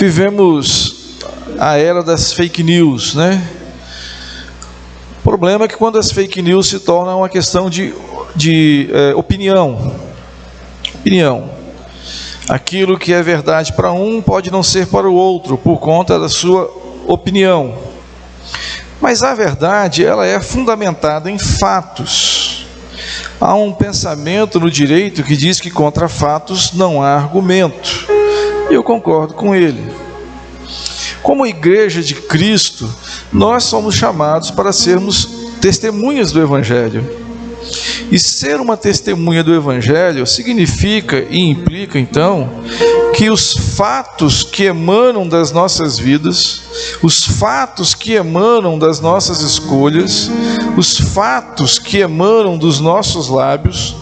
Vivemos a era das fake news, né? O problema é que quando as fake news se tornam uma questão de opinião. Aquilo que é verdade para um pode não ser para o outro, por conta da sua opinião. Mas a verdade, ela é fundamentada em fatos. Há um pensamento no direito que diz que contra fatos não há argumento. E eu concordo com ele. Como igreja de Cristo, nós somos chamados para sermos testemunhas do Evangelho. E ser uma testemunha do Evangelho significa e implica, então, que os fatos que emanam das nossas vidas, os fatos que emanam das nossas escolhas, os fatos que emanam dos nossos lábios,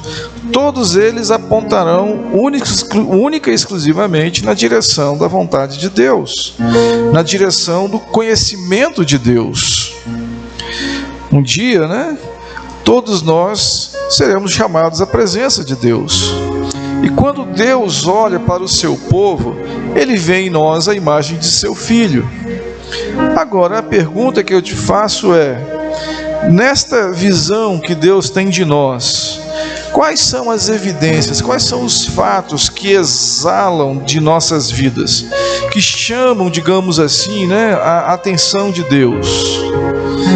todos eles apontarão única e exclusivamente na direção da vontade de Deus, na direção do conhecimento de Deus. Um dia, né, todos nós seremos chamados à presença de Deus. E quando Deus olha para o seu povo, Ele vê em nós a imagem de seu Filho. Agora, a pergunta que eu te faço é: nesta visão que Deus tem de nós, quais são as evidências, quais são os fatos que exalam de nossas vidas, que chamam, digamos assim, né, a atenção de Deus?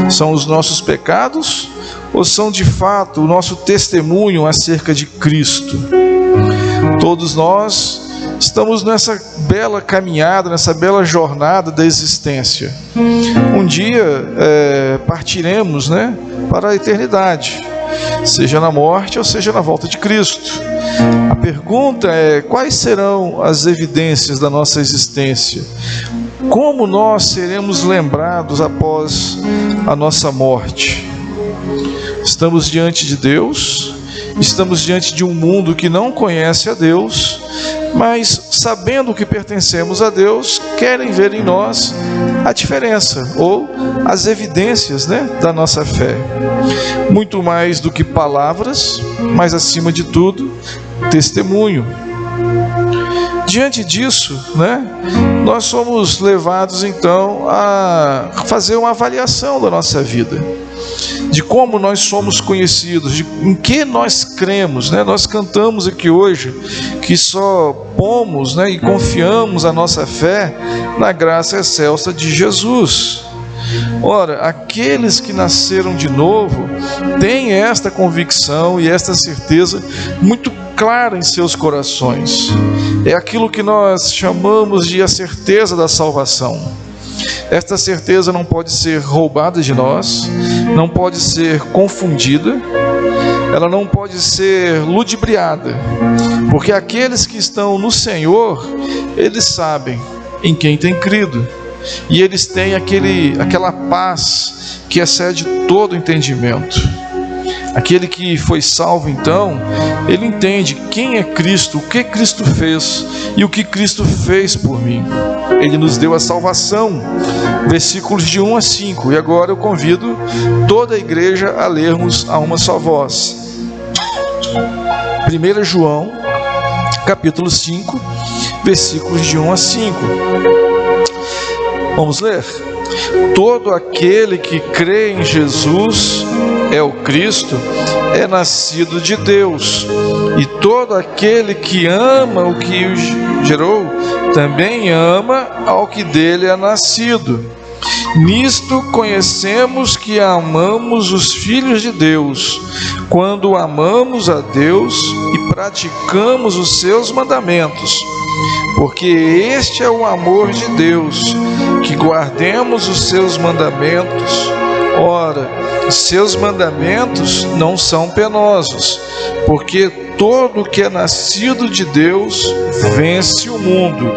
São os nossos pecados ou são de fato o nosso testemunho acerca de Cristo? Todos nós estamos nessa bela caminhada, nessa bela jornada da existência. Um dia partiremos, né, para a eternidade, seja na morte ou seja na volta de Cristo. A pergunta é: quais serão as evidências da nossa existência? Como nós seremos lembrados após a nossa morte? Estamos diante de Deus, estamos diante de um mundo que não conhece a Deus, mas sabendo que pertencemos a Deus, querem ver em nós a diferença, ou as evidências, né, da nossa fé. Muito mais do que palavras, mas acima de tudo, testemunho. Diante disso, né, nós somos levados então a fazer uma avaliação da nossa vida, de como nós somos conhecidos, em que nós cremos, né? Nós cantamos aqui hoje que só pomos, né, e confiamos a nossa fé na graça excelsa de Jesus. Ora, aqueles que nasceram de novo têm esta convicção e esta certeza muito clara em seus corações. É aquilo que nós chamamos de a certeza da salvação. Esta certeza não pode ser roubada de nós, não pode ser confundida, ela não pode ser ludibriada, porque aqueles que estão no Senhor, eles sabem em quem têm crido, e eles têm aquela paz que excede todo entendimento. Aquele que foi salvo, então, ele entende quem é Cristo, o que Cristo fez e o que Cristo fez por mim. Ele nos deu a salvação, versículos de 1 a 5. E agora eu convido toda a igreja a lermos a uma só voz. 1 João, capítulo 5, versículos de 1 a 5. Vamos ler? Todo aquele que crê em Jesus é o Cristo, é nascido de Deus, e todo aquele que ama o que o gerou, também ama ao que dele é nascido. Nisto conhecemos que amamos os filhos de Deus, quando amamos a Deus e praticamos os seus mandamentos. Porque este é o amor de Deus, que guardemos os seus mandamentos. Ora, os seus mandamentos não são penosos, porque todo que é nascido de Deus vence o mundo.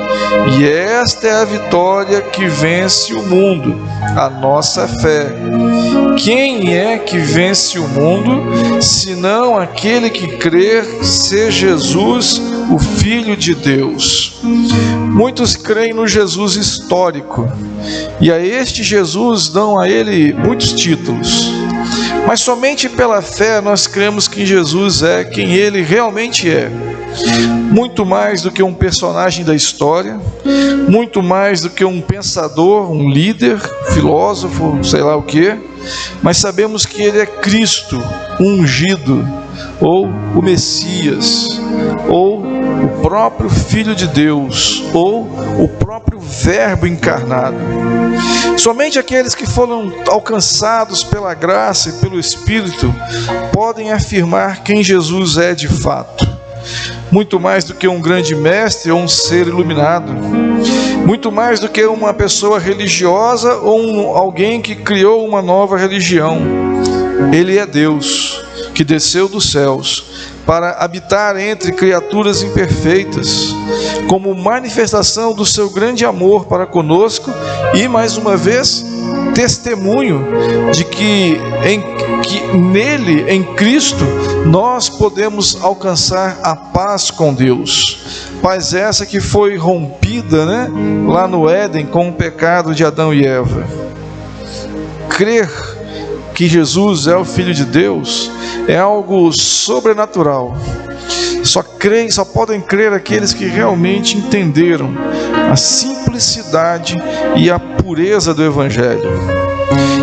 E esta é a vitória que vence o mundo, a nossa fé. Quem é que vence o mundo, senão aquele que crer ser Jesus, o Filho de Deus? Muitos creem no Jesus histórico, e a este Jesus dão a ele muitos títulos. Mas somente pela fé nós cremos que Jesus é quem Ele realmente é. Muito mais do que um personagem da história, muito mais do que um pensador, um líder, filósofo, sei lá o que, mas sabemos que Ele é Cristo, o ungido, ou o Messias, ou o próprio Filho de Deus, ou o próprio Verbo encarnado. Somente aqueles que foram alcançados pela graça e pelo Espírito podem afirmar quem Jesus é de fato. Muito mais do que um grande mestre ou um ser iluminado, muito mais do que uma pessoa religiosa ou alguém que criou uma nova religião. Ele é Deus, que desceu dos céus para habitar entre criaturas imperfeitas, como manifestação do seu grande amor para conosco e, mais uma vez, testemunho de que nele, em Cristo, nós podemos alcançar a paz com Deus. Paz essa que foi rompida, lá no Éden com o pecado de Adão e Eva. Crer que Jesus é o Filho de Deus é algo sobrenatural. Só podem crer aqueles que realmente entenderam a simplicidade e a pureza do Evangelho.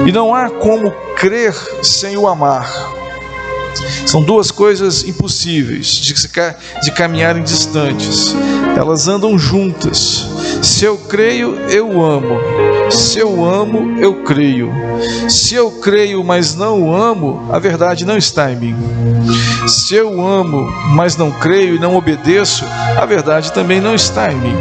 E não há como crer sem o amar. São duas coisas impossíveis de caminharem distantes. Elas andam juntas. Se eu creio, eu amo. Se eu amo, eu creio. Se eu creio, mas não o amo, a verdade não está em mim. Se eu amo, mas não creio e não obedeço, a verdade também não está em mim.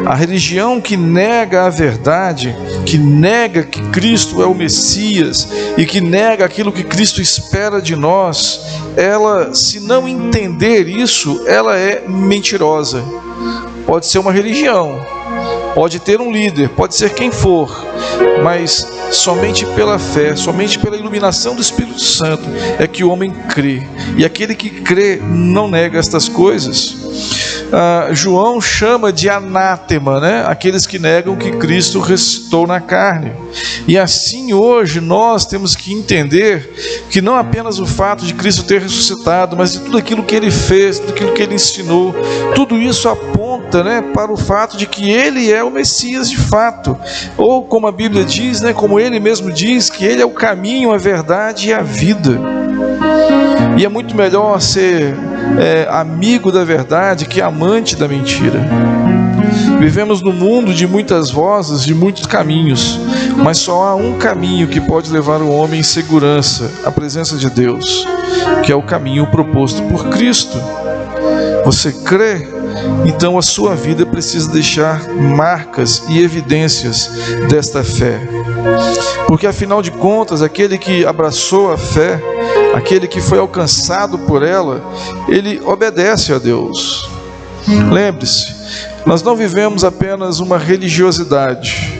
A religião que nega a verdade, que nega que Cristo é o Messias e que nega aquilo que Cristo espera de nós, ela, se não entender isso, ela é mentirosa. Pode ser uma religião, pode ter um líder, pode ser quem for, mas somente pela fé, somente pela iluminação do Espírito Santo é que o homem crê. E aquele que crê não nega estas coisas. João chama de anátema, aqueles que negam que Cristo ressuscitou na carne. E assim hoje nós temos que entender que não apenas o fato de Cristo ter ressuscitado, mas de tudo aquilo que Ele fez, tudo aquilo que Ele ensinou, tudo isso aponta para o fato de que Ele é o Messias de fato, ou como a Bíblia diz, como Ele mesmo diz, que Ele é o caminho, a verdade e a vida. E é muito melhor ser amigo da verdade que amante da mentira. Vivemos num mundo de muitas vozes, de muitos caminhos, mas só há um caminho que pode levar o homem em segurança à presença de Deus, que é o caminho proposto por Cristo. Você crê? Então a sua vida precisa deixar marcas e evidências desta fé, porque afinal de contas, aquele que abraçou a fé, aquele que foi alcançado por ela, ele obedece a Deus. Lembre-se, nós não vivemos apenas uma religiosidade,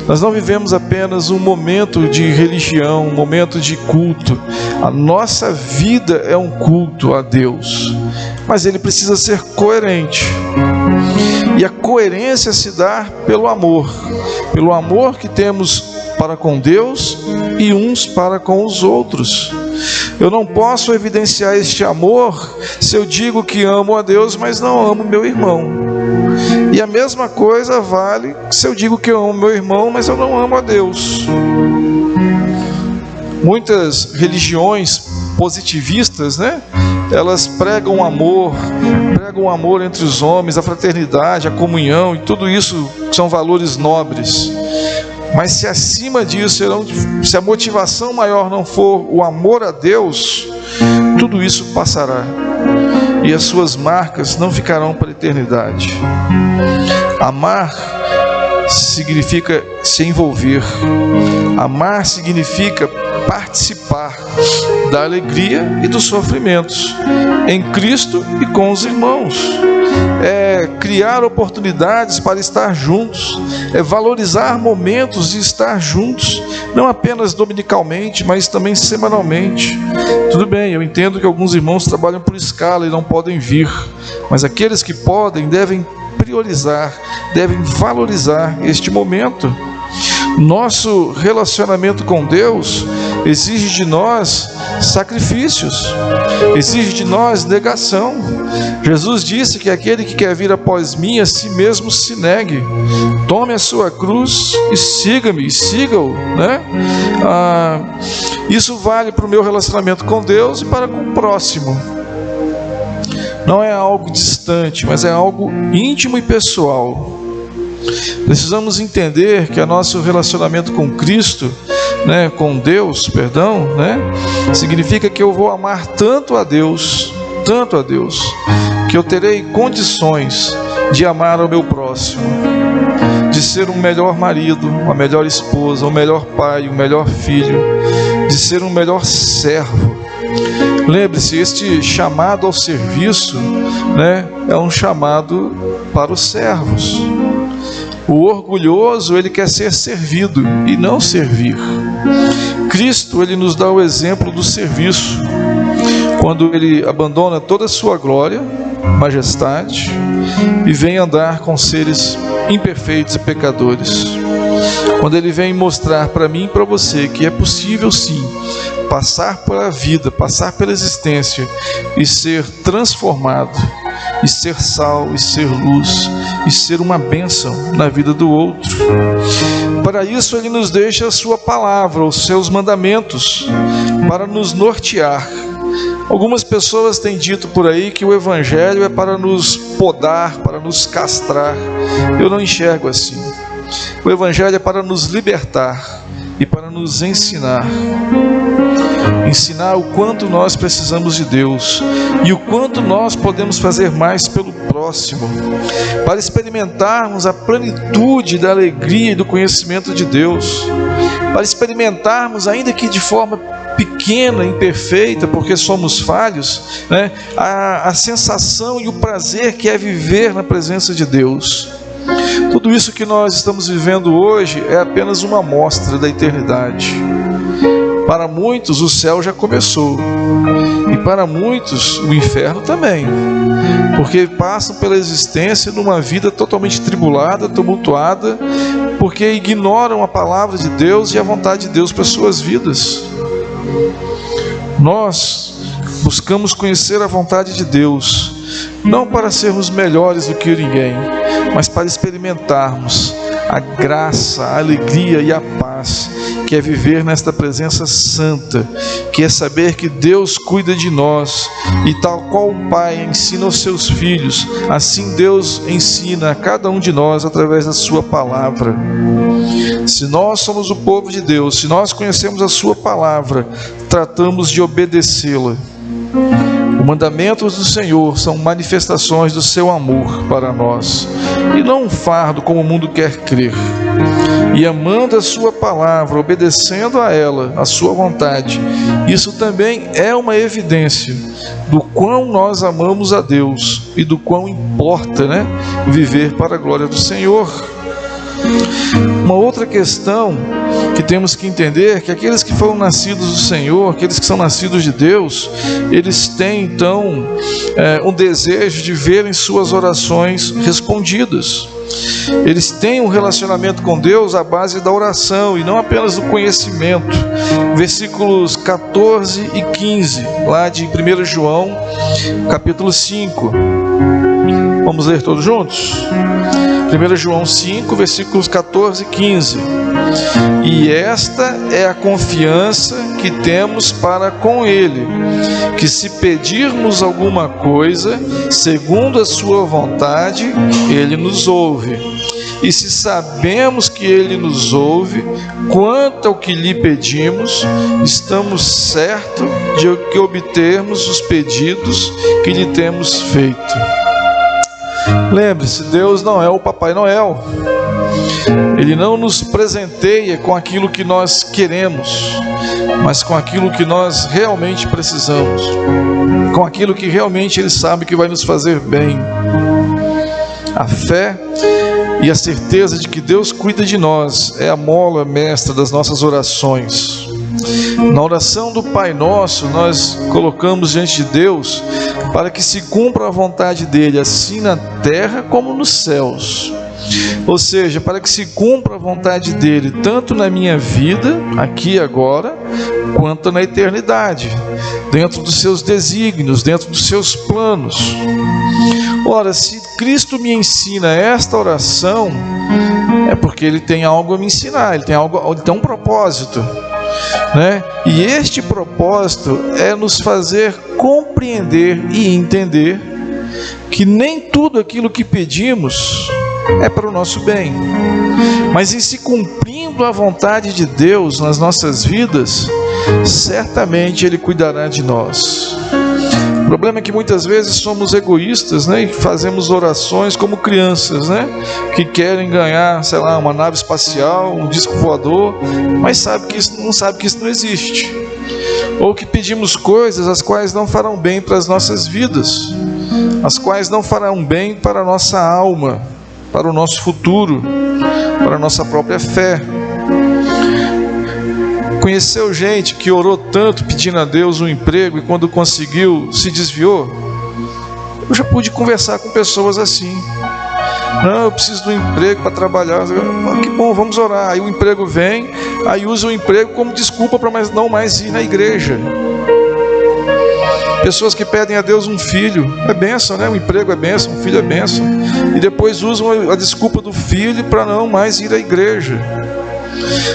nós não vivemos apenas um momento de religião, um momento de culto. A nossa vida é um culto a Deus, mas ele precisa ser coerente. E a coerência se dá pelo amor que temos para com Deus e uns para com os outros. Eu não posso evidenciar este amor se eu digo que amo a Deus, mas não amo meu irmão. E a mesma coisa vale se eu digo que eu amo meu irmão, mas eu não amo a Deus. Muitas religiões positivistas, elas pregam amor entre os homens, a fraternidade, a comunhão, e tudo isso são valores nobres. Mas se acima disso, se a motivação maior não for o amor a Deus, tudo isso passará e as suas marcas não ficarão para a eternidade. Amar significa se envolver. Amar significa participar da alegria e dos sofrimentos em Cristo e com os irmãos. É criar oportunidades para estar juntos, é valorizar momentos de estar juntos, não apenas dominicalmente, mas também semanalmente. Tudo bem, eu entendo que alguns irmãos trabalham por escala e não podem vir, mas aqueles que podem devem priorizar, devem valorizar este momento. Nosso relacionamento com Deus exige de nós sacrifícios, exige de nós negação. Jesus disse que aquele que quer vir após mim, a si mesmo se negue, tome a sua cruz e siga-me, siga-o, né? Isso vale para o meu relacionamento com Deus e para com o próximo. Não é algo distante, mas é algo íntimo e pessoal. Precisamos entender que o nosso relacionamento com Cristo, né, com Deus, significa que eu vou amar tanto a Deus, que eu terei condições de amar ao meu próximo, de ser um melhor marido, uma melhor esposa, um melhor pai, um melhor filho, de ser um melhor servo. Lembre-se, este chamado ao serviço, né, é um chamado para os servos. O orgulhoso, ele quer ser servido e não servir. Cristo, ele nos dá o exemplo do serviço, quando ele abandona toda a sua glória, majestade, e vem andar com seres imperfeitos e pecadores. Quando ele vem mostrar para mim e para você que é possível sim passar pela vida, passar pela existência e ser transformado, e ser sal, e ser luz, e ser uma bênção na vida do outro. Para isso ele nos deixa a sua palavra, os seus mandamentos, para nos nortear. Algumas pessoas têm dito por aí que o Evangelho é para nos podar, para nos castrar. Eu não enxergo assim. O Evangelho é para nos libertar e para nos ensinar. Ensinar o quanto nós precisamos de Deus e o quanto nós podemos fazer mais pelo próximo, para experimentarmos a plenitude da alegria e do conhecimento de Deus, para experimentarmos, ainda que de forma pequena, imperfeita, porque somos falhos, né, a sensação e o prazer que é viver na presença de Deus. Tudo isso que nós estamos vivendo hoje é apenas uma amostra da eternidade. Para muitos o céu já começou, e para muitos o inferno também, porque passam pela existência numa vida totalmente tribulada, tumultuada, porque ignoram a palavra de Deus e a vontade de Deus para suas vidas. Nós buscamos conhecer a vontade de Deus, não para sermos melhores do que ninguém, mas para experimentarmos a graça, a alegria e a paz que é viver nesta presença santa, que é saber que Deus cuida de nós, e tal qual o Pai ensina aos seus filhos, assim Deus ensina a cada um de nós através da sua palavra. Se nós somos o povo de Deus, se nós conhecemos a sua palavra, tratamos de obedecê-la. Os mandamentos do Senhor são manifestações do seu amor para nós, e não um fardo como o mundo quer crer. E amando a sua palavra, obedecendo a ela, a sua vontade, isso também é uma evidência do quão nós amamos a Deus e do quão importa, né, viver para a glória do Senhor. Uma outra questão que temos que entender é que aqueles que foram nascidos do Senhor, aqueles que são nascidos de Deus, eles têm então um desejo de verem suas orações respondidas. Eles têm um relacionamento com Deus à base da oração e não apenas do conhecimento. Versículos 14 e 15, lá de 1 João, capítulo 5. Vamos ler todos juntos? 1 João 5, versículos 14 e 15. E esta é a confiança que temos para com Ele, que se pedirmos alguma coisa, segundo a sua vontade, Ele nos ouve. E se sabemos que Ele nos ouve, quanto ao que lhe pedimos, estamos certos de que obtermos os pedidos que lhe temos feito. Lembre-se, Deus não é o Papai Noel. Ele não nos presenteia com aquilo que nós queremos, mas com aquilo que nós realmente precisamos, com aquilo que realmente Ele sabe que vai nos fazer bem. A fé e a certeza de que Deus cuida de nós é a mola mestra das nossas orações. Na oração do Pai Nosso, nós colocamos diante de Deus para que se cumpra a vontade dEle, assim na terra como nos céus. Ou seja, para que se cumpra a vontade dele, tanto na minha vida, aqui e agora, quanto na eternidade, dentro dos seus desígnios, dentro dos seus planos. Ora, se Cristo me ensina esta oração, é porque Ele tem algo a me ensinar, Ele tem um propósito, né? E este propósito é nos fazer compreender e entender que nem tudo aquilo que pedimos é para o nosso bem, mas em se cumprindo a vontade de Deus nas nossas vidas, certamente Ele cuidará de nós. O problema é que muitas vezes somos egoístas, né? E fazemos orações como crianças, né? Que querem ganhar, sei lá, uma nave espacial, um disco voador, mas não sabe que isso não existe. Ou que pedimos coisas as quais não farão bem para as nossas vidas, as quais não farão bem para a nossa alma, para o nosso futuro, para a nossa própria fé. Conheceu gente que orou tanto pedindo a Deus um emprego e quando conseguiu se desviou? Eu já pude conversar com pessoas assim. Não, eu preciso de um emprego para trabalhar. Que bom, vamos orar. Aí o emprego vem, aí usa o emprego como desculpa para não mais ir na igreja. Pessoas que pedem a Deus um filho, é bênção, né? Um emprego é bênção, um filho é bênção, e depois usam a desculpa do filho para não mais ir à igreja.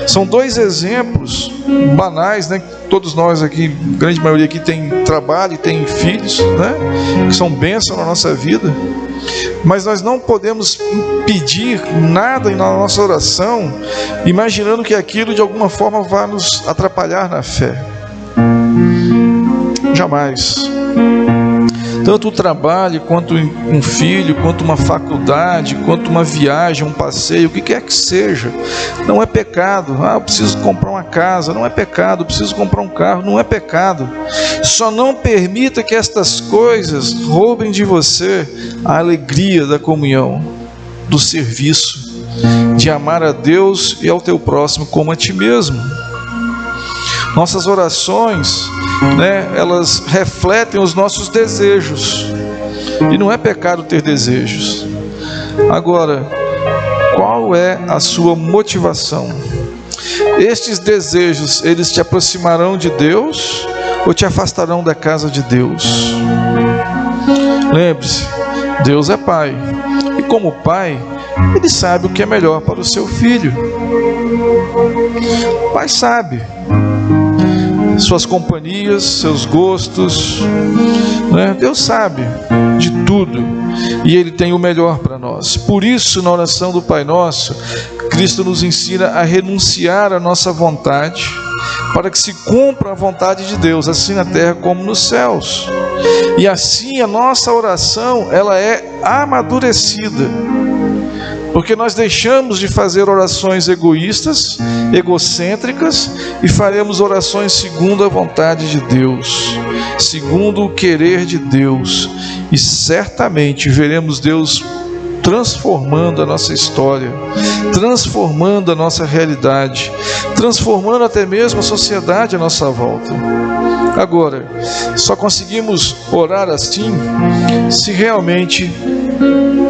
São dois exemplos banais, né? Todos nós aqui, grande maioria aqui tem trabalho e tem filhos, né? Que são bênçãos na nossa vida. Mas nós não podemos pedir nada na nossa oração imaginando que aquilo de alguma forma vai nos atrapalhar na fé. Jamais. Tanto o trabalho, quanto um filho, quanto uma faculdade, quanto uma viagem, um passeio, o que quer que seja, não é pecado. Eu preciso comprar uma casa, não é pecado. Eu preciso comprar um carro, não é pecado. Só não permita que estas coisas roubem de você a alegria da comunhão, do serviço, de amar a Deus e ao teu próximo como a ti mesmo. Nossas orações, né, elas refletem os nossos desejos, e não é pecado ter desejos. Agora, qual é a sua motivação? Estes desejos, eles te aproximarão de Deus ou te afastarão da casa de Deus? Lembre-se, Deus é Pai, e como Pai, Ele sabe o que é melhor para o seu filho. O Pai sabe suas companhias, seus gostos, né? Deus sabe de tudo e Ele tem o melhor para nós. Por isso, na oração do Pai Nosso, Cristo nos ensina a renunciar à nossa vontade para que se cumpra a vontade de Deus, assim na terra como nos céus. E assim a nossa oração, ela é amadurecida, porque nós deixamos de fazer orações egoístas, egocêntricas, e faremos orações segundo a vontade de Deus, segundo o querer de Deus, e certamente veremos Deus transformando a nossa história, transformando a nossa realidade, transformando até mesmo a sociedade à nossa volta. Agora, só conseguimos orar assim se realmente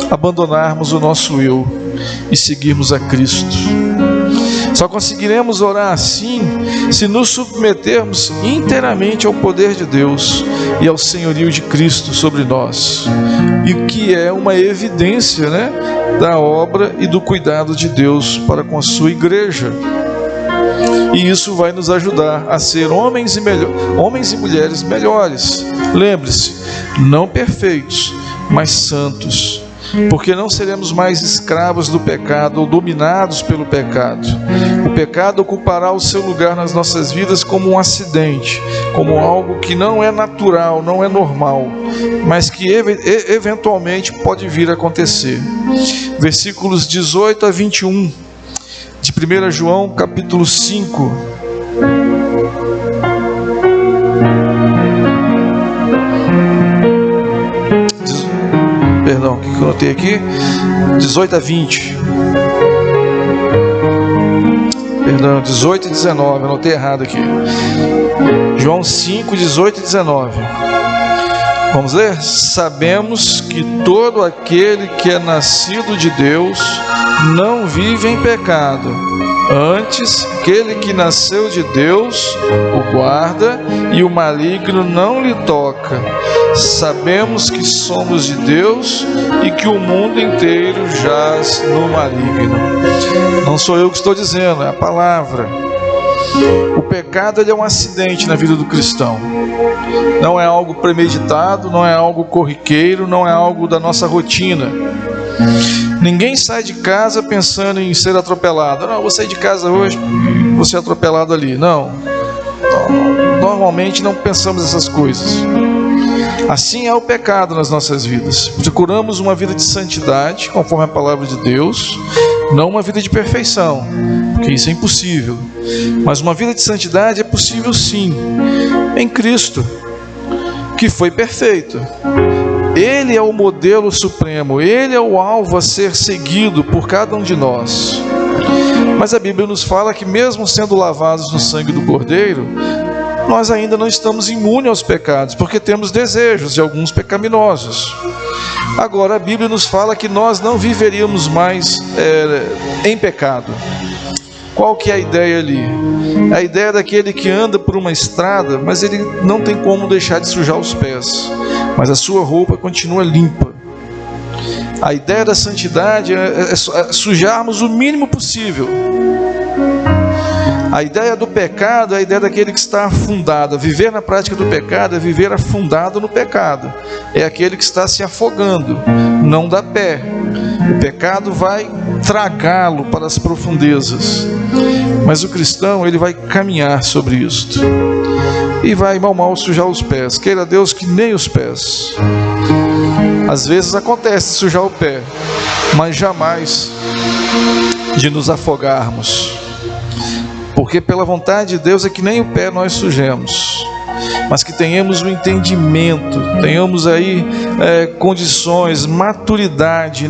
abandonarmos o nosso eu e seguirmos a Cristo. Só conseguiremos orar assim se nos submetermos inteiramente ao poder de Deus e ao senhorio de Cristo sobre nós, e que é uma evidência, né, da obra e do cuidado de Deus para com a sua igreja. E isso vai nos ajudar a ser homens e mulheres melhores. Lembre-se, não perfeitos, mas santos, porque não seremos mais escravos do pecado ou dominados pelo pecado. O pecado ocupará o seu lugar nas nossas vidas como um acidente, como algo que não é natural, não é normal, mas que eventualmente pode vir a acontecer. Versículos 18 a 21 de 1 João capítulo 5. Perdão, o que eu anotei aqui? 18 a 20. Perdão, 18 e 19, anotei errado aqui. João 5, 18 e 19. Vamos ler? Sabemos que todo aquele que é nascido de Deus não vive em pecado. Antes, aquele que nasceu de Deus o guarda e o maligno não lhe toca. Sabemos que somos de Deus e que o mundo inteiro jaz no maligno. Não sou eu que estou dizendo, é a palavra. O pecado ele é um acidente na vida do cristão. Não é algo premeditado, não é algo corriqueiro, não é algo da nossa rotina. Ninguém sai de casa pensando em ser atropelado. Não, vou sair de casa hoje e vou ser atropelado ali. Não. Normalmente não pensamos essas coisas. Assim é o pecado nas nossas vidas. Procuramos uma vida de santidade, conforme a palavra de Deus, não uma vida de perfeição, porque isso é impossível. Mas uma vida de santidade é possível sim, em Cristo, que foi perfeito. Ele é o modelo supremo, Ele é o alvo a ser seguido por cada um de nós. Mas a Bíblia nos fala que mesmo sendo lavados no sangue do Cordeiro, nós ainda não estamos imunes aos pecados, porque temos desejos, e alguns pecaminosos. Agora a Bíblia nos fala que nós não viveríamos mais em pecado. Qual que é a ideia ali? A ideia daquele que anda por uma estrada, mas ele não tem como deixar de sujar os pés, mas a sua roupa continua limpa. A ideia da santidade é sujarmos o mínimo possível. A ideia do pecado é a ideia daquele que está afundado. Viver na prática do pecado é viver afundado no pecado. É aquele que está se afogando, não dá pé. O pecado vai tragá-lo para as profundezas. Mas o cristão, ele vai caminhar sobre isto. E vai mal sujar os pés. Queira Deus que nem os pés. Às vezes acontece sujar o pé, mas jamais de nos afogarmos. Porque pela vontade de Deus é que nem o pé nós sujemos, mas que tenhamos o entendimento, tenhamos aí condições, maturidade,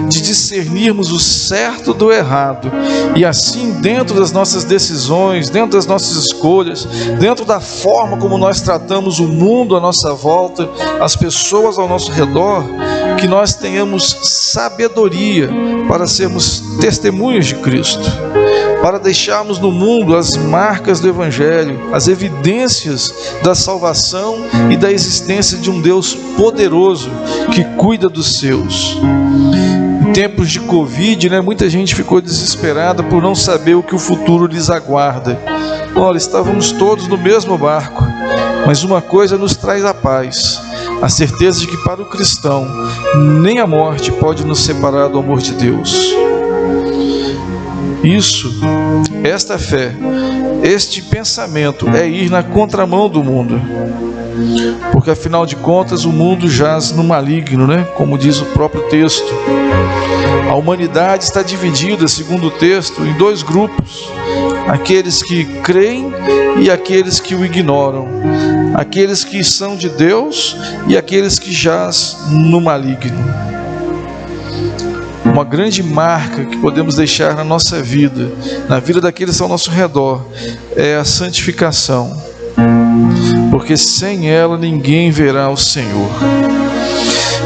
de discernirmos o certo do errado, e assim dentro das nossas decisões, dentro das nossas escolhas, dentro da forma como nós tratamos o mundo à nossa volta, as pessoas ao nosso redor, que nós tenhamos sabedoria para sermos testemunhas de Cristo, para deixarmos no mundo as marcas do Evangelho, as evidências da salvação e da existência de um Deus poderoso que cuida dos seus. Em tempos de Covid, muita gente ficou desesperada por não saber o que o futuro lhes aguarda. Olha, estávamos todos no mesmo barco, mas uma coisa nos traz a paz: a certeza de que para o cristão nem a morte pode nos separar do amor de Deus. Esta fé, este pensamento é ir na contramão do mundo, porque afinal de contas o mundo jaz no maligno, como diz o próprio texto. A humanidade está dividida, segundo o texto, em dois grupos: aqueles que creem e aqueles que o ignoram, aqueles que são de Deus e aqueles que jaz no maligno. Uma grande marca que podemos deixar na nossa vida, na vida daqueles que estão ao nosso redor, é a santificação, porque sem ela ninguém verá o Senhor.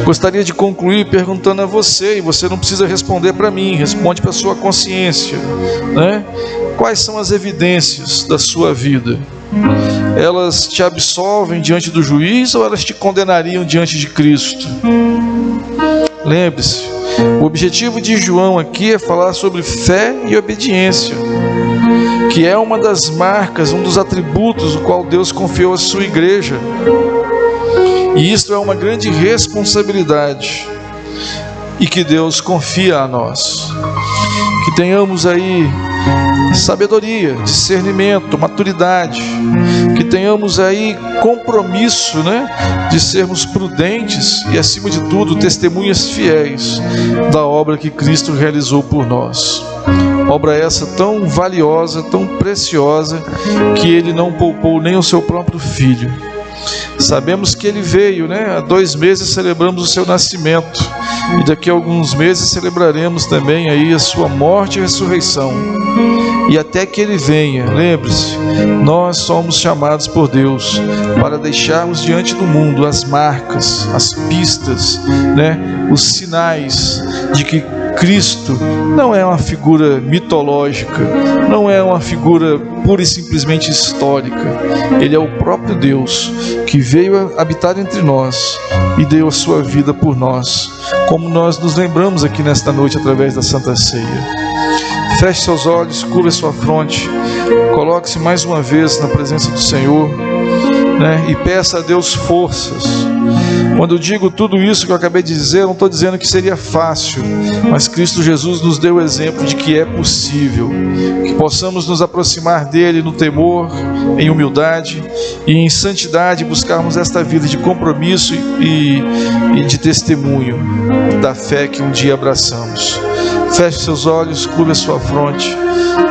Gostaria de concluir perguntando a você, e você não precisa responder para mim, responde para a sua consciência, Quais são as evidências da sua vida? Elas te absolvem diante do juiz ou elas te condenariam diante de Cristo? Lembre-se, o objetivo de João aqui é falar sobre fé e obediência, que é uma das marcas, um dos atributos o qual Deus confiou à sua igreja. E isto é uma grande responsabilidade e que Deus confia a nós. Que tenhamos aí sabedoria, discernimento, maturidade, que tenhamos aí compromisso, de sermos prudentes e, acima de tudo, testemunhas fiéis da obra que Cristo realizou por nós. Obra essa tão valiosa, tão preciosa, que Ele não poupou nem o seu próprio Filho. Sabemos que Ele veio, há 2 meses celebramos o seu nascimento, e daqui a alguns meses celebraremos também aí a sua morte e ressurreição. e até que Ele venha. Lembre-se, nós somos chamados por Deus para deixarmos diante do mundo as marcas, as pistas, os sinais de que Cristo não é uma figura mitológica, não é uma figura pura e simplesmente histórica. Ele é o próprio Deus que veio habitar entre nós e deu a sua vida por nós, como nós nos lembramos aqui nesta noite através da Santa Ceia. Feche seus olhos, curva sua fronte, coloque-se mais uma vez na presença do Senhor, e peça a Deus forças. Quando eu digo tudo isso que eu acabei de dizer, eu não estou dizendo que seria fácil, mas Cristo Jesus nos deu o exemplo de que é possível, que possamos nos aproximar dele no temor, em humildade e em santidade, buscarmos esta vida de compromisso e de testemunho da fé que um dia abraçamos. Feche seus olhos, curva sua fronte,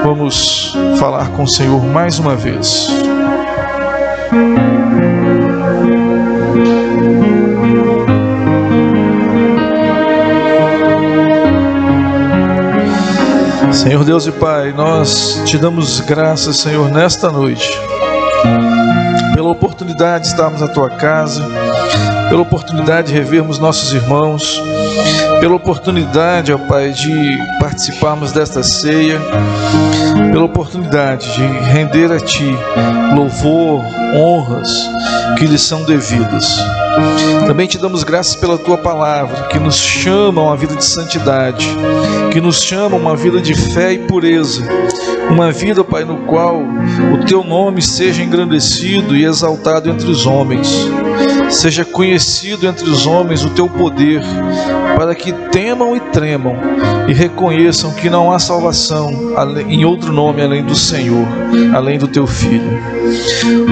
vamos falar com o Senhor mais uma vez. Senhor Deus e Pai, nós te damos graças, Senhor, nesta noite, pela oportunidade de estarmos na Tua casa, pela oportunidade de revermos nossos irmãos, pela oportunidade, ó Pai, de participarmos desta ceia, pela oportunidade de render a Ti louvor, honras que lhes são devidas. Também te damos graças pela Tua palavra, que nos chama a uma vida de santidade, que nos chama a uma vida de fé e pureza, uma vida, Pai, no qual o Teu nome seja engrandecido e exaltado entre os homens, seja conhecido entre os homens o Teu poder, para que temam e tremam e reconheçam que não há salvação em outro nome além do Senhor, além do Teu Filho.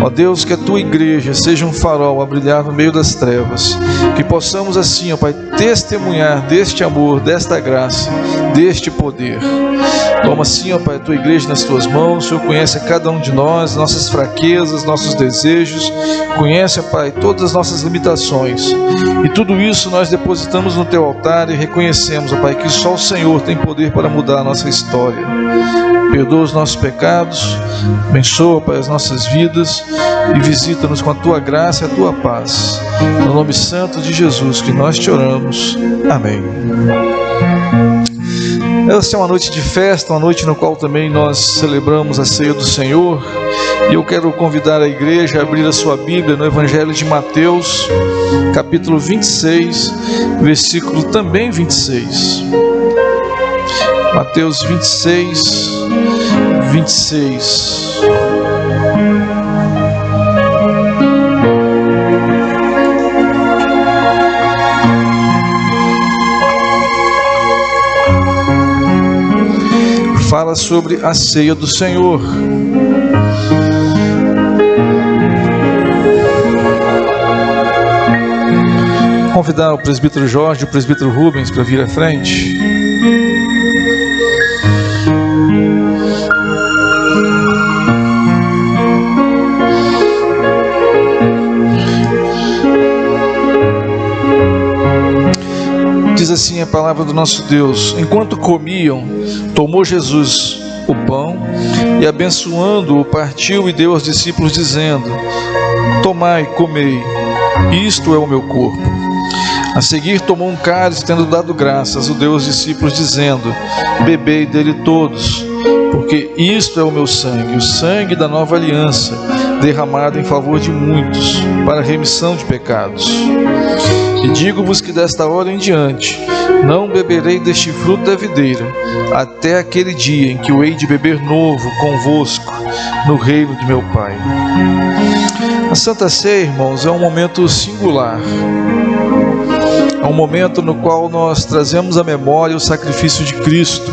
Ó Deus, que a Tua igreja seja um farol a brilhar no meio das trevas, que possamos assim, ó Pai, testemunhar deste amor, desta graça, deste poder. Toma assim, ó Pai, a Tua igreja nas Tuas mãos. O Senhor conhece a cada um de nós, nossas fraquezas, nossos desejos, conhece, ó Pai, todas as nossas limitações, e tudo isso nós depositamos no Teu altar e reconhecemos, ó Pai, que só o Senhor tem poder para mudar a nossa história. Perdoa os nossos pecados, abençoa, Pai, as nossas vidas e visita-nos com a Tua graça e a Tua paz. No nome santo de Jesus que nós te oramos. Amém. Essa é uma noite de festa, uma noite no qual também nós celebramos a ceia do Senhor, e eu quero convidar a igreja a abrir a sua Bíblia no Evangelho de Mateus, capítulo 26, versículo também 26. Mateus 26, 26. Fala sobre a ceia do Senhor. Convidar o presbítero Jorge e o presbítero Rubens para vir à frente. Diz assim a palavra do nosso Deus: enquanto comiam, tomou Jesus o pão e, abençoando-o, partiu e deu aos discípulos, dizendo: tomai, comei, isto é o meu corpo. A seguir tomou um cálice, tendo dado graças, o deu aos discípulos, dizendo: bebei dele todos, porque isto é o meu sangue, o sangue da nova aliança, derramado em favor de muitos, para a remissão de pecados. E digo-vos que desta hora em diante não beberei deste fruto da videira, até aquele dia em que o hei de beber novo convosco no reino de meu Pai. A Santa Ceia, irmãos, é um momento singular. É um momento no qual nós trazemos à memória o sacrifício de Cristo.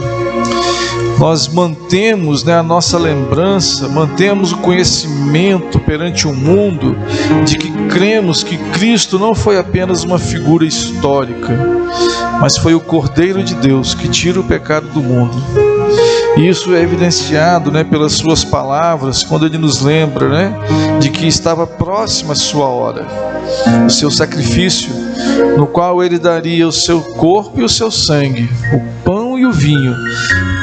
Nós mantemos, a nossa lembrança, mantemos o conhecimento perante o mundo de que cremos que Cristo não foi apenas uma figura histórica, mas foi o Cordeiro de Deus que tira o pecado do mundo. E isso é evidenciado, pelas suas palavras, quando Ele nos lembra, de que estava próxima a sua hora, o seu sacrifício, no qual Ele daria o seu corpo e o seu sangue, o pão e o o vinho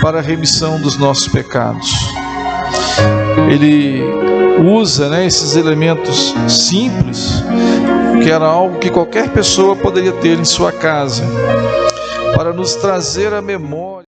para a remissão dos nossos pecados. Ele usa, esses elementos simples, que era algo que qualquer pessoa poderia ter em sua casa, para nos trazer à memória